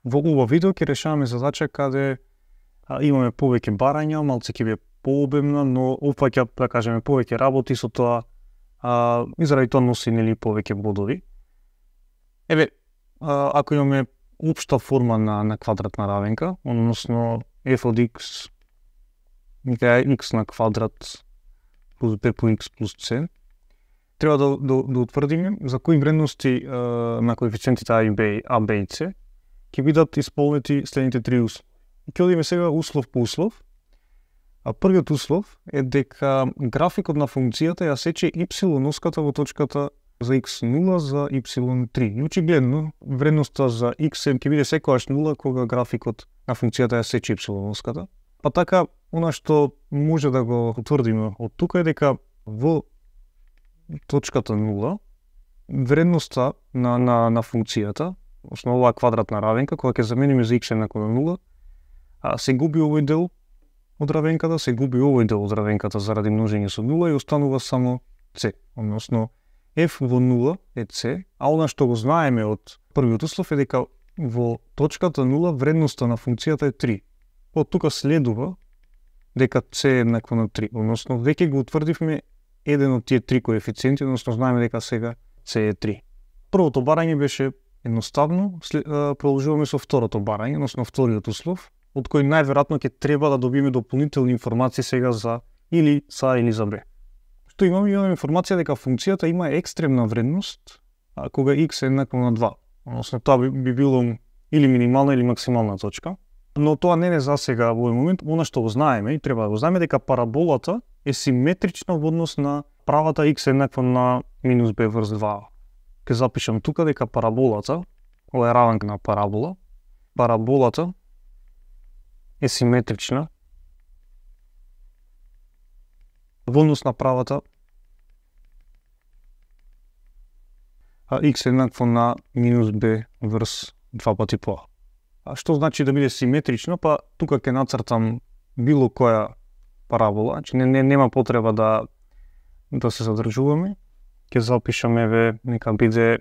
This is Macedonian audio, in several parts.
Во ова видео ќе решаваме задача каде имаме повеќе барања, малце ќе биде пообемна, но опфаќа, да кажеме, повеќе работи, со тоа и заради тоа носи нели повеќе бодови. Еве, ако имаме општа форма на квадратна равенка, односно f од x е x на квадрат плюс b по x плюс c, треба да утврдиме за кои вредности на коефициентите a, b и c ќе бидат исполнети следните три услови. Ќе одиме сега услов по услов. Првиот услов е дека графикот на функцијата ја сече y-оската во точката за x0 за y3. Очигледно, вредноста за x ќе биде секогаш 0 кога графикот на функцијата ја сече y-оската. Па така, она што може да го утврдиме од тука е дека во точката 0 вредноста на функцијата, односно оваа квадратна равенка, кога ќе замениме за x еднакво на 0, се губи овој дел од равенката, се губи овој дел од равенката заради множење со 0 и останува само c, односно f во 0 е c, а она што го знаеме од првиот услов е дека во точката 0 вредноста на функцијата е 3. Од тука следува дека c е еднакво на 3, односно веќе го утврдивме еден од тие три коефициенти, односно знаеме дека сега c е 3. Првото барање беше едноставно, продолжуваме со второто барање, односно вториот услов, од кој најверојатно ќе треба да добиеме дополнителни информации сега за или за А или за Б. Што имаме? Имаме информација дека функцијата има екстремна вредност кога x е еднакво на 2. Односно тоа би било или минимална или максимална точка. Но тоа не е за сега во овој момент. Она што го знаеме и треба да го знаеме дека параболата е симетрична во однос на правата x е еднакво на минус b врз 2. Ке запишам тука дека параболата, ова е равенка на парабола, параболата е симетрична во однос на правата x е еднакво на минус b врз 2 пати по а. Што значи да биде симетрично? Па тука ќе нацртам било која парабола, значи нема потреба да се задржуваме. Ќе запишам еве нека биде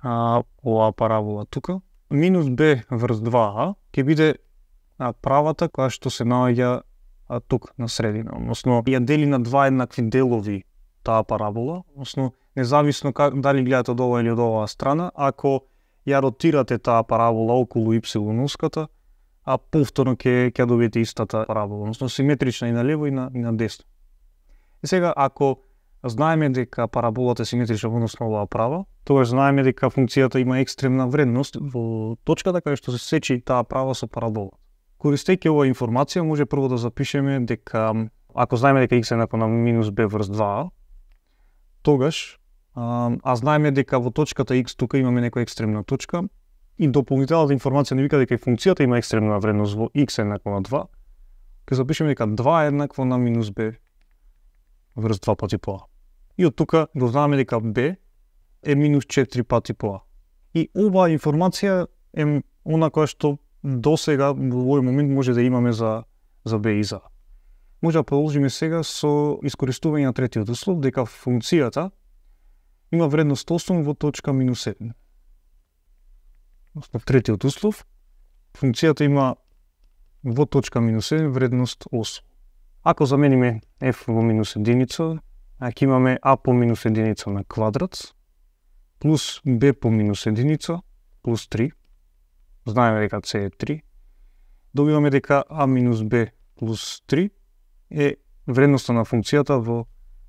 оваа парабола тука. Минус b врз 2a ќе биде правата која што се наоѓа тук на средина, односно ја дели на два еднакви делови таа парабола, односно независно дали гледате од ова или од оваа страна, ако ја ротирате таа парабола околу y-оската, повторно ќе добиете истата парабола, односно симетрична и на лево и на десно. И сега ако знаеме дека параболата е симетрична во однос на оваа права, тогаш знаеме дека функцијата има екстремна вредност во точката каде што се сечи таа права со парабола. Користејќи оваа информација, може прво да запишеме дека ако знаеме дека x е еднакво на минус b врз 2a, тогаш знаеме дека во точката x тука имаме некоја екстремна точка и дополнителната информација не вика дека и функцијата има екстремна вредност во x е еднакво на 2, ќе запишеме дека 2 е еднакво на минус b врз 2 пати по а. И од тука го знаеме дека b е минус 4 пати по а. И оваа информација е она која што до сега во овој момент може да имаме за b и за а. Може да продолжиме сега со искористување на третиот услов, дека функцијата има вредност 8 во точка минус 1. Во третиот услов, функцијата има во точка минус 1 вредност 8. Ако замениме f во минус единица, ќе имаме a по минус единица на квадрат, плюс b по минус единица, плюс 3. Знаеме дека c е 3. Добиваме дека a минус b плюс 3 е вредноста на функцијата во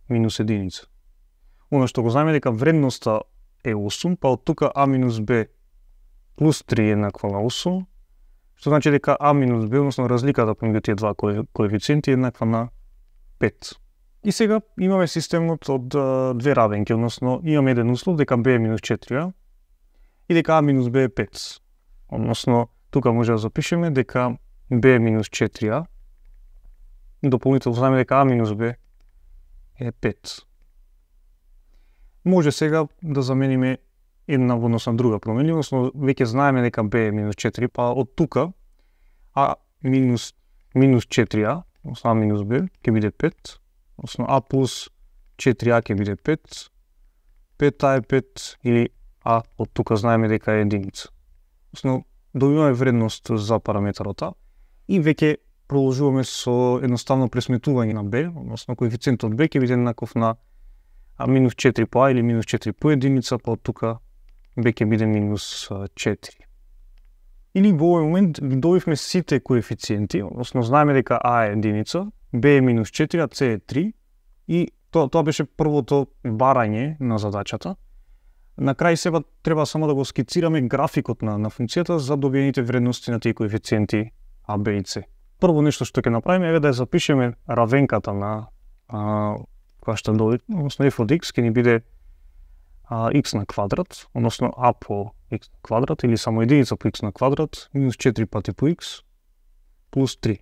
минус единица. Оно што го знаеме дека вредноста е 8, па од тука a минус b плюс 3 е еднакво на 8, што значи дека a минус b, односно разликата помеѓу тие два коефициенти е еднаква на 5. И сега имаме системот од две равенки, односно имаме еден услов дека b е минус 4a и дека a минус b е 5. Односно, тука може да запишеме дека b е минус 4a и дополнително знаеме дека a минус b е 5. Може сега да замениме една во однос на друга промена, односно веќе знаеме дека b е минус 4, па од тука a минус 4a, односно a минус b ќе биде 5, односно a плюс 4a ќе биде 5, 5a е 5 или a од тука знаеме дека е единица. Односно добиваме вредност за параметарот А и веќе продолжуваме со едноставно пресметување на B, односно коефициентот B ќе биде еднаков на минус 4 по А или минус 4 по единица, па од тука B ќе биде минус 4. Или во овој момент ги добивме сите коефициенти, односно знаеме дека А е единица, B е минус 4, а C е 3 и тоа беше првото барање на задачата. На крај сега треба само да го скицираме графикот на функцијата за добиените вредности на тие коефициенти А, Б и С. Прво нешто што ќе направиме е да ја запишеме равенката на која што добивме, односно f од x ќе ни биде x на квадрат, односно a по x на квадрат или само единица по x на квадрат минус 4 пати по x плюс 3.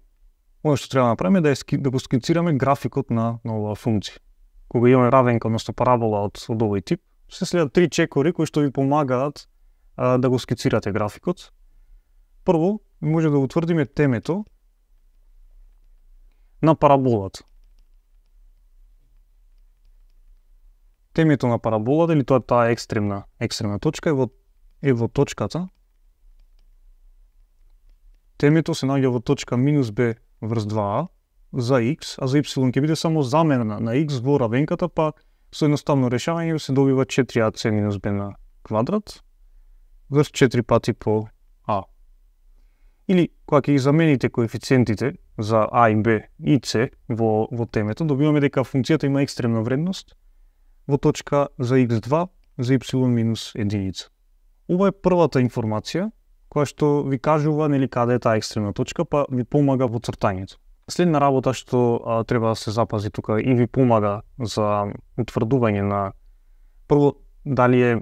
Оно што треба да направиме е да го скицираме графикот на оваа функција. Кога имаме равенка, односно парабола од овој тип, се следат 3 чекори кои што ви помагаат да го скицирате графикот. Прво, може да утврдиме темето на параболата. Темето на параболата, или таа екстремна точка е во точката. Темето се наоѓа во точка минус b врз 2a за x, а за y ќе биде само замена на x во равенката, па со едноставно решавање се добива 4ac минус b на квадрат врз 4 пати по a. Или кога ќе ги замените коефициентите за a и b и c во темето, добиваме дека функцијата има екстремна вредност во точка за x2 за y минус единица. Ова е првата информација која што ви кажува нели каде е таа екстремна точка, па ви помага во цртањето. Следна работа што треба да се запази тука и ви помага за утврдување на прво дали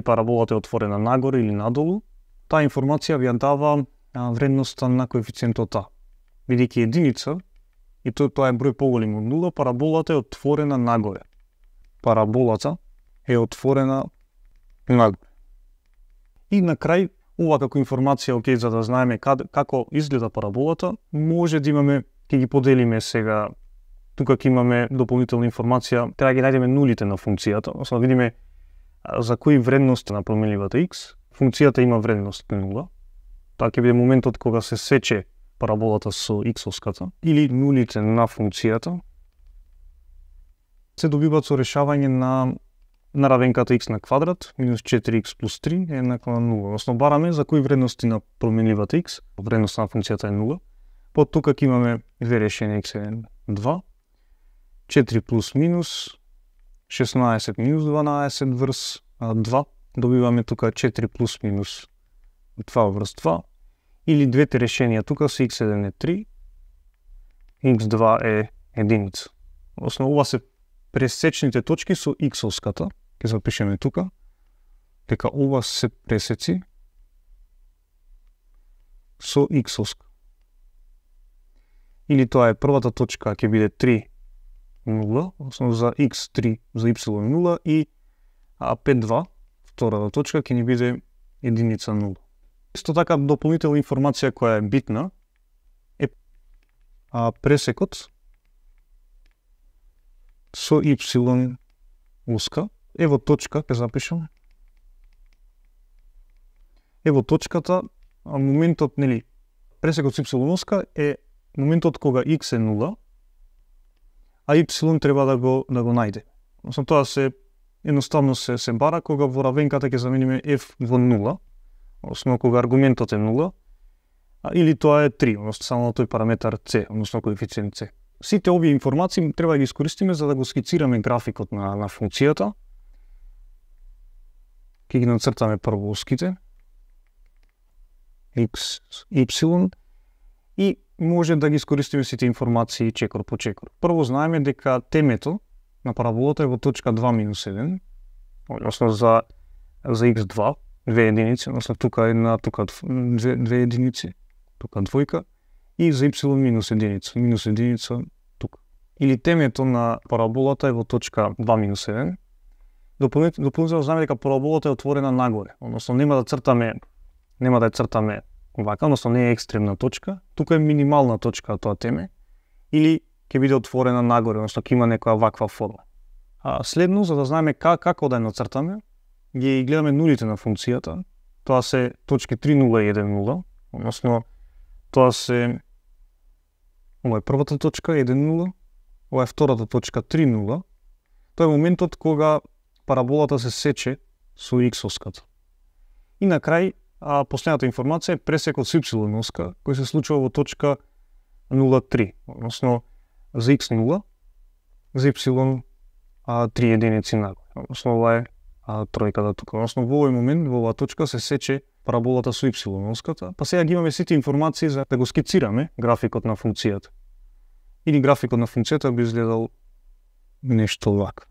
параболата е отворена нагоре или надолу, таа информација ви ја дава вредноста на коефициентот А. Бидејќи единица и тоа е број поголем од 0, параболата е отворена нагоре. Параболата е отворена нагоре. И на крај, ова како информација, за да знаеме како изгледа параболата, може да имаме, ќе ги поделиме сега, тука ќе имаме дополнителна информација, треба да ги најдеме нулите на функцијата, односно да видиме за кои вредности на променливата x, функцијата има вредност 0, тоа ќе биде моментот кога се сече параболата со x-овската, или нулите на функцијата, се добиваат со решавање на равенката x на квадрат минус 4x плюс 3 е еднакво на 0. Односно бараме за кои вредности на променливата x, вредноста на функцијата е 0. По тука ќе имаме две решенија x е 2, 4 плюс минус 16 минус 12 врз 2, добиваме тука 4 плюс минус 2 врз 2, или двете решенија тука се x1 е 3, x2 е единица. Односно ова се пресечните точки со x-овската, ќе запишеме тука, дека ова се пресеци со x-овска. Или тоа е првата точка ќе биде 3, 0, односно за x3 за y 0 и 5,2, втората точка ќе ни биде единица 0. Исто така дополнителна информација која е битна е пресекот со y уска. Ево точка, ќе запишам. Ево точката, моментот, нели, пресекот со y уска е моментот кога x е 0, а y треба да го најде. Односно тоа се едноставно се бара кога во равенката ќе замениме f во 0, односно кога аргументот е 0, или тоа е 3, односно само на тој параметар c, односно коефициент c. Сите овие информации треба да ги искористиме за да го скицираме графикот на функцијата. Ќе ги нацртаме прво уските x, y и може да ги искористиме сите информации чекор по чекор. Прво знаеме дека темето на параболата е во точка 2 минус 1, односно за x2, две единици, односно тука една, тука две единици, тука двојка, и за y минус единица тука. Или темето на параболата е во точка 2 минус 1. Дополнително знаеме дека параболата е отворена нагоре, односно нема да ја цртаме вака, односно не е екстремна точка, тука е минимална точка тоа теме, или ќе биде отворена нагоре, односно ќе има некоја ваква форма. Следно, за да знаеме како да ја нацртаме, ги гледаме нулите на функцијата, тоа се точки 3, 0 и 1, 0, односно тоа се ова е првата точка 1, 0, ова е втората точка 3, 0. Тоа е моментот кога параболата се сече со x-оската. И на крај, последната информација е пресекот со y-оска, кој се случува во точка 0,3, односно за x 0, за y 3 единици нагоре. Односно ова е тројката тука. Односно во овој момент, во оваа точка се сече параболата со y-оската, па сега ги имаме сите информации за да го скицираме графикот на функцијата. Или графикот на функцијата би изгледал нешто вака.